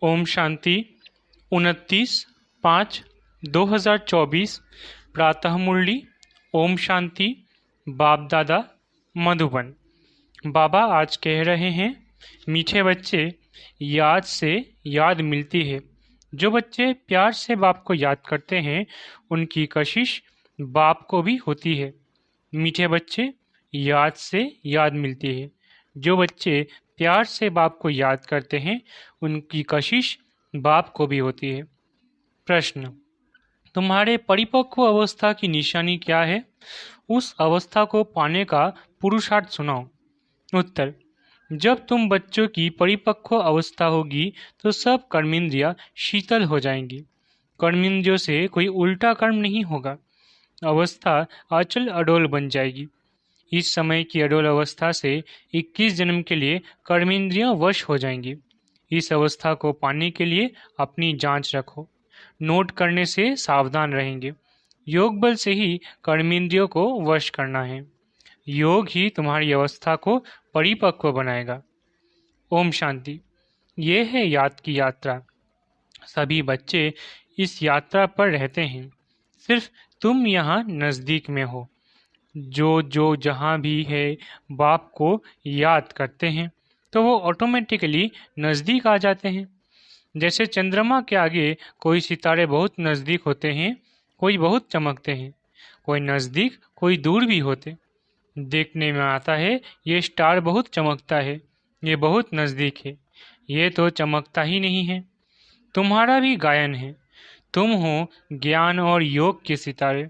ओम शांति 29/5/2024 प्रातः मुरली। ओम शांति। बाप दादा मधुबन। बाबा आज कह रहे हैं, मीठे बच्चे, याद से याद मिलती है। जो बच्चे प्यार से बाप को याद करते हैं उनकी कशिश बाप को भी होती है। मीठे बच्चे, याद से याद मिलती है। जो बच्चे प्यार से बाप को याद करते हैं उनकी कशिश बाप को भी होती है। प्रश्न: तुम्हारे परिपक्व अवस्था की निशानी क्या है? उस अवस्था को पाने का पुरुषार्थ सुनाओ। उत्तर: जब तुम बच्चों की परिपक्व अवस्था होगी तो सब कर्मेंद्रियां शीतल हो जाएंगी। कर्मेंद्रियों से कोई उल्टा कर्म नहीं होगा। अवस्था अचल अडोल बन जाएगी। इस समय की अडोल अवस्था से 21 जन्म के लिए कर्मेंद्रियां वश हो जाएंगी। इस अवस्था को पाने के लिए अपनी जांच रखो। नोट करने से सावधान रहेंगे। योग बल से ही कर्मेंद्रियों को वश करना है। योग ही तुम्हारी अवस्था को परिपक्व बनाएगा। ओम शांति। ये है याद की यात्रा। सभी बच्चे इस यात्रा पर रहते हैं। सिर्फ तुम यहाँ नज़दीक में हो। जो जहाँ भी है बाप को याद करते हैं तो वो ऑटोमेटिकली नज़दीक आ जाते हैं। जैसे चंद्रमा के आगे कोई सितारे बहुत नज़दीक होते हैं, कोई बहुत चमकते हैं, कोई नज़दीक कोई दूर भी होते। देखने में आता है ये स्टार बहुत चमकता है, ये बहुत नज़दीक है, ये तो चमकता ही नहीं है। तुम्हारा भी गायन है। तुम हो ज्ञान और योग के सितारे।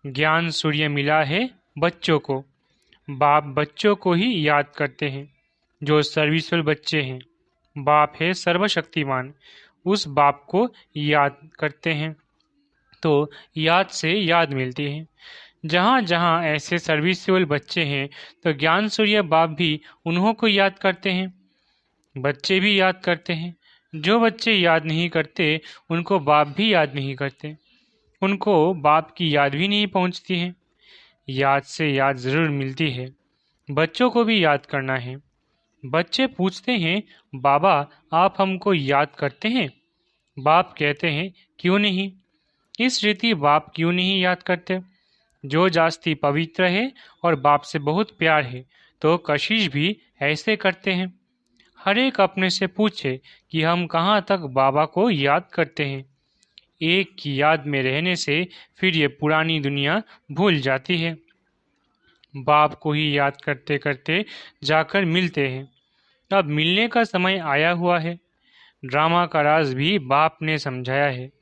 ज्ञान सूर्य मिला है बच्चों को। बाप बच्चों को ही याद करते हैं। जो सर्विसफुल बच्चे हैं, बाप है सर्वशक्तिमान, उस बाप को याद करते हैं तो याद से याद मिलती है। जहाँ जहाँ ऐसे सर्विसफुल बच्चे हैं तो ज्ञान सूर्य बाप भी उन्हों को याद करते हैं। बच्चे भी याद करते हैं। जो बच्चे याद नहीं करते उनको बाप भी याद नहीं करते। उनको बाप की याद भी नहीं पहुँचती है। याद से याद ज़रूर मिलती है। बच्चों को भी याद करना है। बच्चे पूछते हैं, बाबा आप हमको याद करते हैं? बाप कहते हैं, क्यों नहीं। इस रीति बाप क्यों नहीं याद करते? जो जास्ती पवित्र है और बाप से बहुत प्यार है तो कशिश भी ऐसे करते हैं। हर एक अपने से पूछे कि हम कहाँ तक बाबा को याद करते हैं। एक की याद में रहने से फिर ये पुरानी दुनिया भूल जाती है। बाप को ही याद करते करते जाकर मिलते हैं। अब मिलने का समय आया हुआ है। ड्रामा का राज भी बाप ने समझाया है।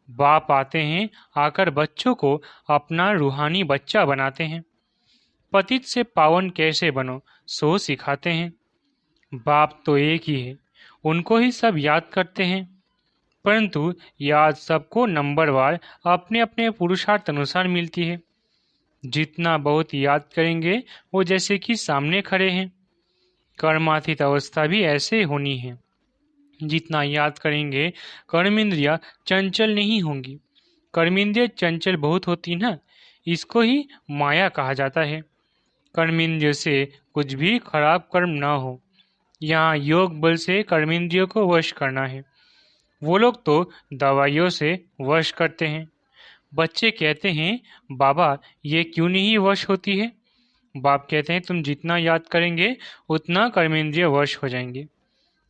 बाप आते हैं, आकर बच्चों को अपना रूहानी बच्चा बनाते हैं। पतित से पावन कैसे बनो सो सिखाते हैं। बाप तो एक ही है, उनको ही सब याद करते हैं, परंतु याद सबको नंबरवार अपने अपने पुरुषार्थ अनुसार मिलती है। जितना बहुत याद करेंगे वो जैसे कि सामने खड़े हैं। कर्मातीत अवस्था भी ऐसे होनी है। जितना याद करेंगे कर्मेंद्रियां चंचल नहीं होंगी। कर्मेंद्रिय चंचल बहुत होती ना, इसको ही माया कहा जाता है। कर्मेंद्रिय से कुछ भी खराब कर्म ना हो। यहाँ योग बल से कर्मेंद्रियों को वश करना है। वो लोग तो दवाइयों से वश करते हैं। बच्चे कहते हैं, बाबा ये क्यों नहीं वश होती है? बाप कहते हैं, तुम जितना याद करेंगे उतना कर्मेंद्रिय वश हो जाएंगे।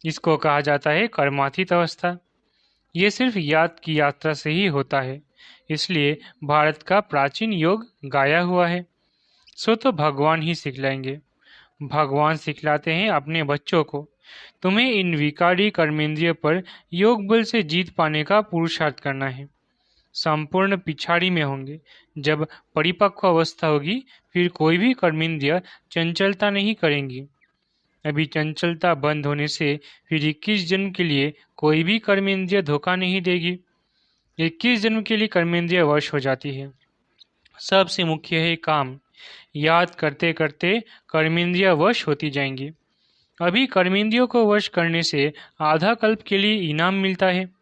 इसको कहा जाता है कर्मातीत अवस्था। ये सिर्फ याद की यात्रा से ही होता है। इसलिए भारत का प्राचीन योग गाया हुआ है। सो तो भगवान ही सिखलाएंगे। भगवान सिखलाते हैं अपने बच्चों को। तुम्हें इन विकारी कर्मेंद्रिय पर योग बल से जीत पाने का पुरुषार्थ करना है। संपूर्ण पिछाड़ी में होंगे। जब परिपक्व अवस्था होगी फिर कोई भी कर्मेंद्रिय चंचलता नहीं करेंगी। अभी चंचलता बंद होने से फिर 21 जन्म के लिए कोई भी कर्मेंद्रिय धोखा नहीं देगी। 21 जन्म के लिए कर्मेंद्रिय वश हो जाती है। सबसे मुख्य है काम। याद करते करते कर्मेंद्रिय वश होती जाएंगी। अभी कर्मेंद्रियों को वश करने से आधा कल्प के लिए इनाम मिलता है।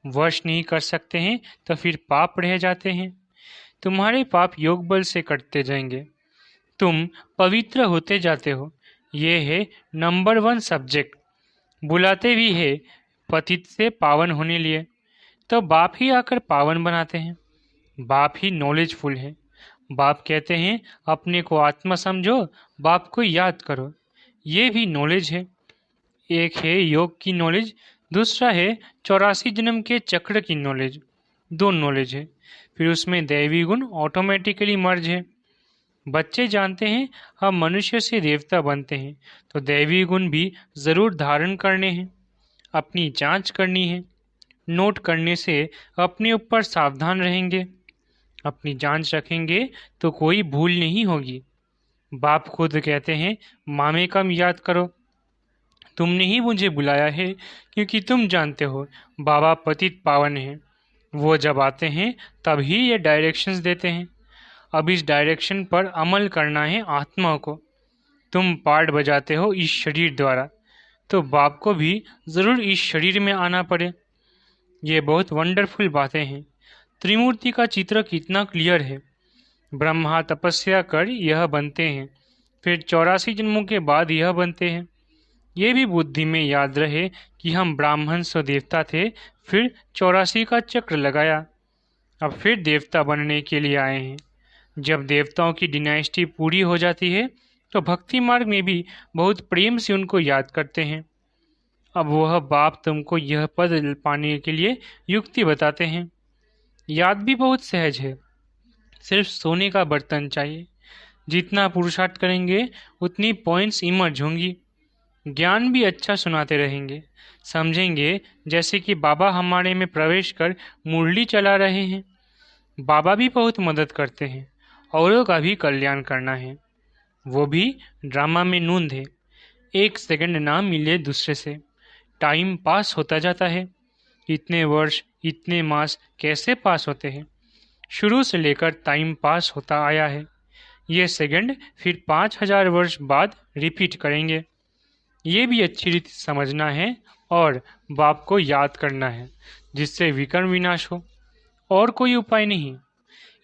वश नहीं कर सकते हैं तो फिर पाप रह जाते हैं। तुम्हारे पाप योग बल से कटते जाएंगे। तुम पवित्र होते जाते हो। ये है नंबर 1 सब्जेक्ट। बुलाते भी है पतित से पावन होने लिए, तो बाप ही आकर पावन बनाते हैं। बाप ही नॉलेजफुल है। बाप कहते हैं अपने को आत्मा समझो, बाप को याद करो। ये भी नॉलेज है। एक है योग की नॉलेज, दूसरा है 84 जन्म के चक्र की नॉलेज। दो नॉलेज है। फिर उसमें दैवी गुण ऑटोमेटिकली मर्ज है। बच्चे जानते हैं हम मनुष्य से देवता बनते हैं, तो दैवी गुण भी ज़रूर धारण करने हैं। अपनी जांच करनी है। नोट करने से अपने ऊपर सावधान रहेंगे। अपनी जांच रखेंगे तो कोई भूल नहीं होगी। बाप खुद कहते हैं मामे कम याद करो। तुमने ही मुझे बुलाया है क्योंकि तुम जानते हो बाबा पतित पावन है। वो जब आते हैं तभी ये डायरेक्शंस देते हैं। अब इस डायरेक्शन पर अमल करना है आत्मा को। तुम पार्ट बजाते हो इस शरीर द्वारा, तो बाप को भी ज़रूर इस शरीर में आना पड़े। ये बहुत वंडरफुल बातें हैं। त्रिमूर्ति का चित्र कितना क्लियर है। ब्रह्मा तपस्या कर यह बनते हैं, फिर 84 जन्मों के बाद यह बनते हैं। ये भी बुद्धि में याद रहे कि हम ब्राह्मण से देवता थे, फिर 84 का चक्र लगाया, अब फिर देवता बनने के लिए आए हैं। जब देवताओं की डिनाइस्टी पूरी हो जाती है तो भक्ति मार्ग में भी बहुत प्रेम से उनको याद करते हैं। अब वह बाप तुमको यह पद पाने के लिए युक्ति बताते हैं। याद भी बहुत सहज है। सिर्फ सोने का बर्तन चाहिए। जितना पुरुषार्थ करेंगे उतनी पॉइंट्स इमर्ज होंगी। ज्ञान भी अच्छा सुनाते रहेंगे। समझेंगे जैसे कि बाबा हमारे में प्रवेश कर मुरली चला रहे हैं। बाबा भी बहुत मदद करते हैं। औरों का भी कल्याण करना है। वो भी ड्रामा में नूंद है। एक सेकंड ना मिले दूसरे से, टाइम पास होता जाता है। इतने वर्ष इतने मास कैसे पास होते हैं? शुरू से लेकर टाइम पास होता आया है। ये सेकंड फिर 5000 वर्ष बाद रिपीट करेंगे। ये भी अच्छी रीति समझना है और बाप को याद करना है, जिससे विकर्म विनाश हो। और कोई उपाय नहीं।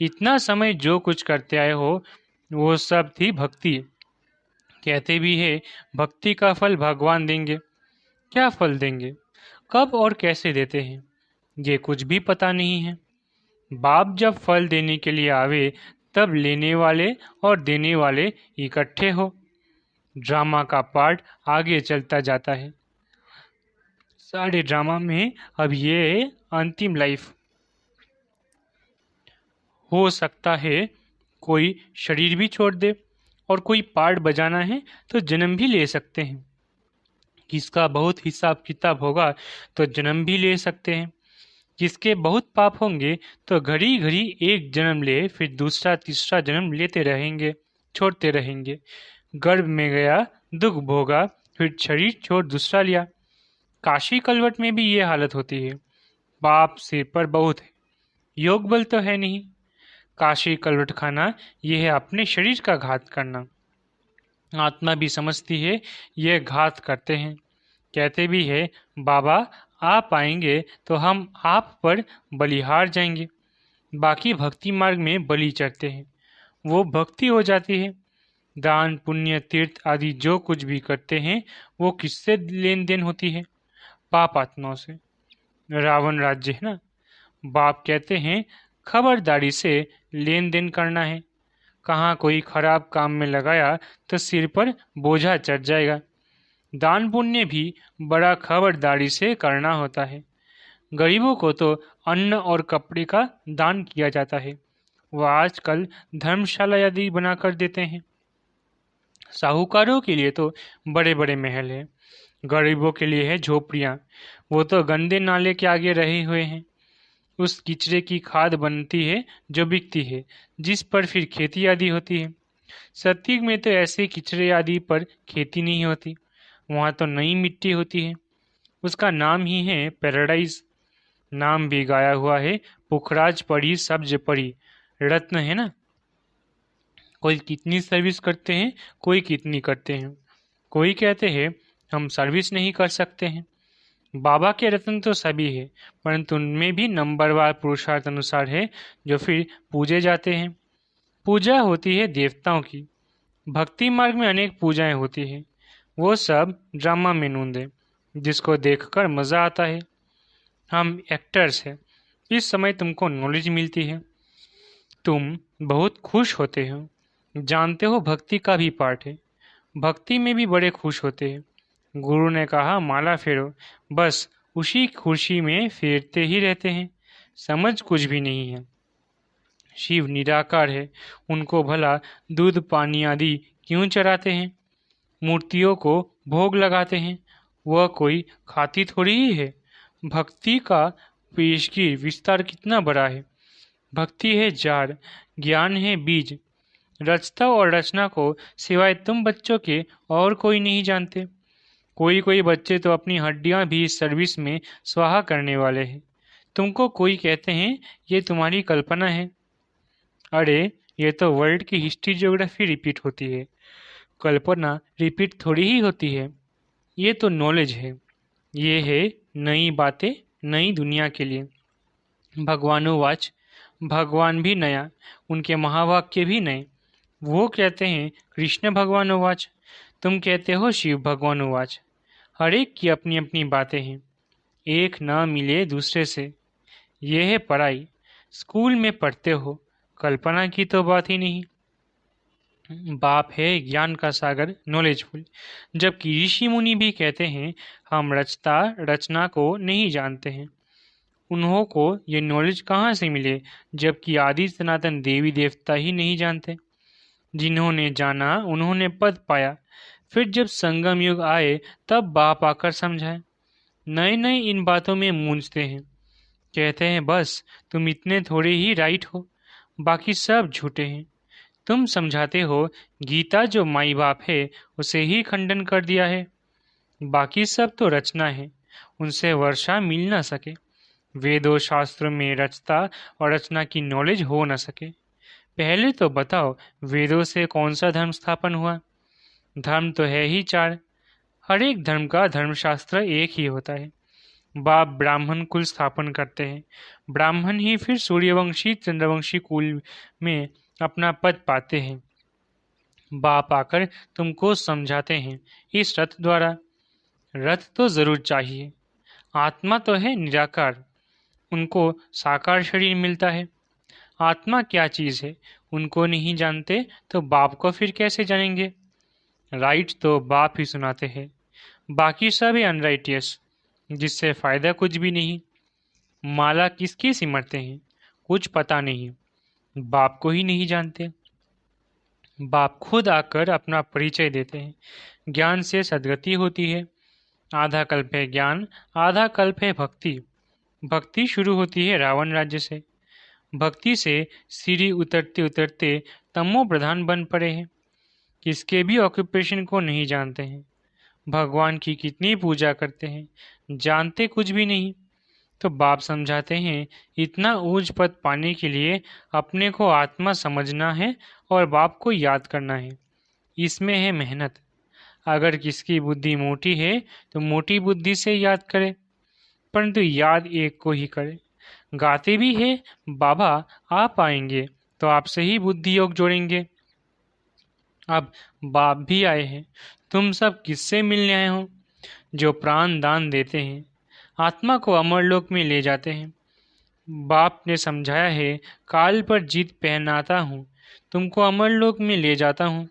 इतना समय जो कुछ करते आए हो वो सब थी भक्ति। कहते भी है भक्ति का फल भगवान देंगे। क्या फल देंगे, कब और कैसे देते हैं, ये कुछ भी पता नहीं है। बाप जब फल देने के लिए आवे तब लेने वाले और देने वाले इकट्ठे हो। ड्रामा का पार्ट आगे चलता जाता है। सारे ड्रामा में अब ये अंतिम लाइफ। हो सकता है कोई शरीर भी छोड़ दे और कोई पार्ट बजाना है तो जन्म भी ले सकते हैं। किसका बहुत हिसाब किताब होगा तो जन्म भी ले सकते हैं। जिसके बहुत पाप होंगे तो घड़ी घड़ी एक जन्म ले, फिर दूसरा तीसरा जन्म लेते रहेंगे, छोड़ते रहेंगे। गर्भ में गया दुख भोगा, फिर शरीर छोड़ दूसरा लिया। काशी कलवट में भी ये हालत होती है। पाप सिर पर बहुत है, योग बल तो है नहीं। काशी कलवट खाना यह है अपने शरीर का घात करना। आत्मा भी समझती है ये घात करते हैं। कहते भी है बाबा आप आएंगे तो हम आप पर बलिहार जाएंगे। बाकी भक्ति मार्ग में बलि चढ़ते हैं, वो भक्ति हो जाती है। दान पुण्य तीर्थ आदि जो कुछ भी करते हैं वो किससे लेन देन होती है? पाप आत्माओं से। रावण राज्य है ना। बाप कहते हैं खबरदारी से लेन देन करना है। कहाँ कोई खराब काम में लगाया तो सिर पर बोझा चढ़ जाएगा। दान पुण्य भी बड़ा खबरदारी से करना होता है। गरीबों को तो अन्न और कपड़े का दान किया जाता है। वह आजकल धर्मशाला आदि बना कर देते हैं। साहूकारों के लिए तो बड़े बड़े महल हैं, गरीबों के लिए है झोपड़ियाँ। वो तो गंदे नाले के आगे रहे हुए हैं। उस किचरे की खाद बनती है जो बिकती है, जिस पर फिर खेती आदि होती है। सत्युग में तो ऐसे किचरे आदि पर खेती नहीं होती। वहाँ तो नई मिट्टी होती है। उसका नाम ही है पैराडाइज। नाम भी गाया हुआ है पुखराज पड़ी सब्ज पड़ी, रत्न है ना। कोई कितनी सर्विस करते हैं, कोई कितनी करते हैं। कोई कहते हैं हम सर्विस नहीं कर सकते हैं। बाबा के रत्न तो सभी है, परंतु उनमें भी नंबरवार पुरुषार्थ अनुसार है जो फिर पूजे जाते हैं। पूजा होती है देवताओं की। भक्ति मार्ग में अनेक पूजाएं होती हैं, वो सब ड्रामा में नूंद है। जिसको देखकर मज़ा आता है। हम एक्टर्स हैं। इस समय तुमको नॉलेज मिलती है, तुम बहुत खुश होते हो। जानते हो भक्ति का भी पार्ट है, भक्ति में भी बड़े खुश होते हैं। गुरु ने कहा माला फेरो, बस उसी खुशी में फेरते ही रहते हैं, समझ कुछ भी नहीं है। शिव निराकार है, उनको भला दूध पानी आदि क्यों चढ़ाते हैं, मूर्तियों को भोग लगाते हैं, वह कोई खाती थोड़ी ही है। भक्ति का पेशगी विस्तार कितना बड़ा है। भक्ति है जड़, ज्ञान है बीज। रचता और रचना को सिवाय तुम बच्चों के और कोई नहीं जानते। कोई कोई बच्चे तो अपनी हड्डियां भी इस सर्विस में स्वाहा करने वाले हैं। तुमको कोई कहते हैं ये तुम्हारी कल्पना है। अरे ये तो वर्ल्ड की हिस्ट्री ज्योग्राफी रिपीट होती है, कल्पना रिपीट थोड़ी ही होती है। ये तो नॉलेज है, ये है नई बातें नई दुनिया के लिए। भगवानुवाच, भगवान भी नया, उनके महावाक्य भी नए। वो कहते हैं कृष्ण भगवानुवाच, तुम कहते हो शिव भगवानुवाच। हर एक की अपनी अपनी बातें हैं, एक ना मिले दूसरे से। यह है पढ़ाई, स्कूल में पढ़ते हो, कल्पना की तो बात ही नहीं। बाप है ज्ञान का सागर, नॉलेजफुल। जबकि ऋषि मुनि भी कहते हैं हम रचता रचना को नहीं जानते हैं। उन्हों को ये नॉलेज कहाँ से मिले, जबकि आदि सनातन देवी देवता ही नहीं जानते। जिन्होंने जाना उन्होंने पद पाया, फिर जब संगम युग आए तब बाप आकर समझाए। नए नए इन बातों में मूंझते हैं, कहते हैं बस तुम इतने थोड़े ही राइट हो, बाकी सब झूठे हैं। तुम समझाते हो गीता जो माई बाप है उसे ही खंडन कर दिया है, बाकी सब तो रचना है, उनसे वर्षा मिल ना सके। वेदों शास्त्रों में रचता और रचना की नॉलेज हो न सके। पहले तो बताओ वेदों से कौन सा धर्म स्थापन हुआ। धर्म तो है ही चार, हर एक धर्म का धर्मशास्त्र एक ही होता है। बाप ब्राह्मण कुल स्थापन करते हैं, ब्राह्मण ही फिर सूर्यवंशी चंद्रवंशी कुल में अपना पद पाते हैं। बाप आकर तुमको समझाते हैं इस रथ द्वारा। रथ तो जरूर चाहिए, आत्मा तो है निराकार, उनको साकार शरीर मिलता है। आत्मा क्या चीज़ है उनको नहीं जानते तो बाप को फिर कैसे जानेंगे। राइट तो बाप ही सुनाते हैं, बाकी सब है अनराइटियस, जिससे फायदा कुछ भी नहीं। माला किसकी सिमरते हैं कुछ पता नहीं, बाप को ही नहीं जानते। बाप खुद आकर अपना परिचय देते हैं। ज्ञान से सद्गति होती है। आधा कल्प है ज्ञान, आधा कल्प है भक्ति। भक्ति शुरू होती है रावण राज्य से। भक्ति से सीढ़ी उतरते उतरते तमो प्रधान बन पड़े हैं। किसके भी ऑक्यूपेशन को नहीं जानते हैं। भगवान की कितनी पूजा करते हैं, जानते कुछ भी नहीं। तो बाप समझाते हैं इतना ऊंच पद पाने के लिए अपने को आत्मा समझना है और बाप को याद करना है। इसमें है मेहनत। अगर किसकी बुद्धि मोटी है तो मोटी बुद्धि से याद करे, परंतु याद एक को ही करे। गाते भी है बाबा आप आएंगे तो आपसे ही बुद्धि योग जोड़ेंगे। अब बाप भी आए हैं, तुम सब किससे मिलने आए हो। जो प्राण दान देते हैं, आत्मा को अमरलोक में ले जाते हैं। बाप ने समझाया है काल पर जीत पहनाता हूँ, तुमको अमरलोक में ले जाता हूँ।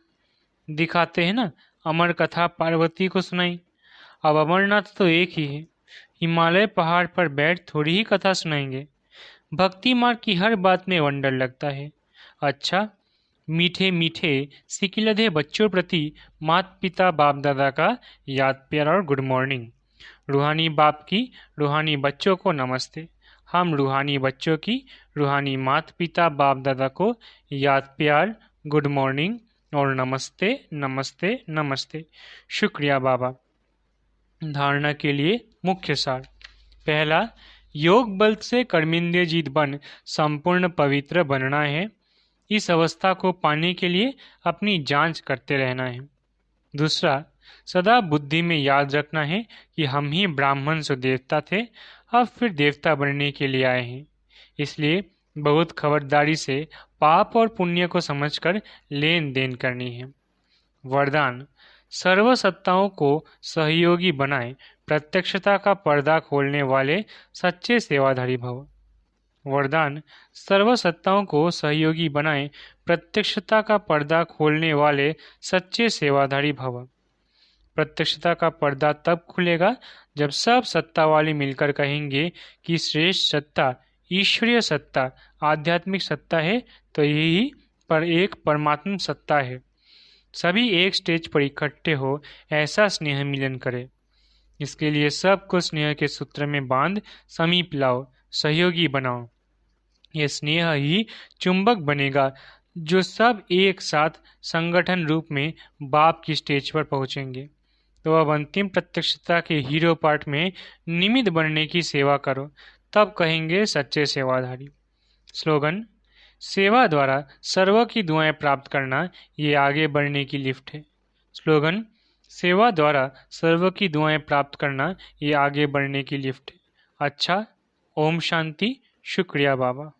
दिखाते हैं ना, अमर कथा पार्वती को सुनाई। अब अमरनाथ तो एक ही है, हिमालय पहाड़ पर बैठ थोड़ी ही कथा सुनाएंगे। भक्ति मार्ग की हर बात में वंडर लगता है। अच्छा, मीठे मीठे सिकिलधे बच्चों प्रति माता पिता बाप दादा का याद प्यार और गुड मॉर्निंग। रूहानी बाप की रूहानी बच्चों को नमस्ते। हम रूहानी बच्चों की रूहानी माता पिता बाप दादा को याद प्यार, गुड मॉर्निंग और नमस्ते नमस्ते नमस्ते। शुक्रिया बाबा। धारणा के लिए मुख्य सार। पहला, योग बल से कर्मेंद्रिय जीत बन संपूर्ण पवित्र बनना है। इस अवस्था को पाने के लिए अपनी जांच करते रहना है। दूसरा, सदा बुद्धि में याद रखना है कि हम ही ब्राह्मण से देवता थे, अब फिर देवता बनने के लिए आए हैं। इसलिए बहुत खबरदारी से पाप और पुण्य को समझकर लेन देन करनी है। वरदान, सर्व सत्ताओं को सहयोगी बनाए, प्रत्यक्षता का पर्दा खोलने वाले सच्चे सेवाधारी भव। वरदान, सर्व सत्ताओं को सहयोगी बनाए, प्रत्यक्षता का पर्दा खोलने वाले सच्चे सेवाधारी भव। प्रत्यक्षता का पर्दा तब खुलेगा जब सब सत्ता वाले मिलकर कहेंगे कि श्रेष्ठ सत्ता ईश्वरीय सत्ता आध्यात्मिक सत्ता है, तो यही पर एक परमात्मा सत्ता है। सभी एक स्टेज पर इकट्ठे हो ऐसा स्नेह मिलन करे। इसके लिए सबको स्नेह के सूत्र में बांध समीप लाओ, सहयोगी बनाओ। ये स्नेह ही चुंबक बनेगा जो सब एक साथ संगठन रूप में बाप की स्टेज पर पहुंचेंगे। तो अब अंतिम प्रत्यक्षता के हीरो पार्ट में निमित्त बनने की सेवा करो, तब कहेंगे सच्चे सेवाधारी। स्लोगन, सेवा द्वारा सर्व की दुआएं प्राप्त करना ये आगे बढ़ने की लिफ्ट है। स्लोगन, सेवा द्वारा सर्व की दुआएं प्राप्त करना ये आगे बढ़ने की लिफ्ट है। अच्छा, ओम शांति, शुक्रिया बाबा।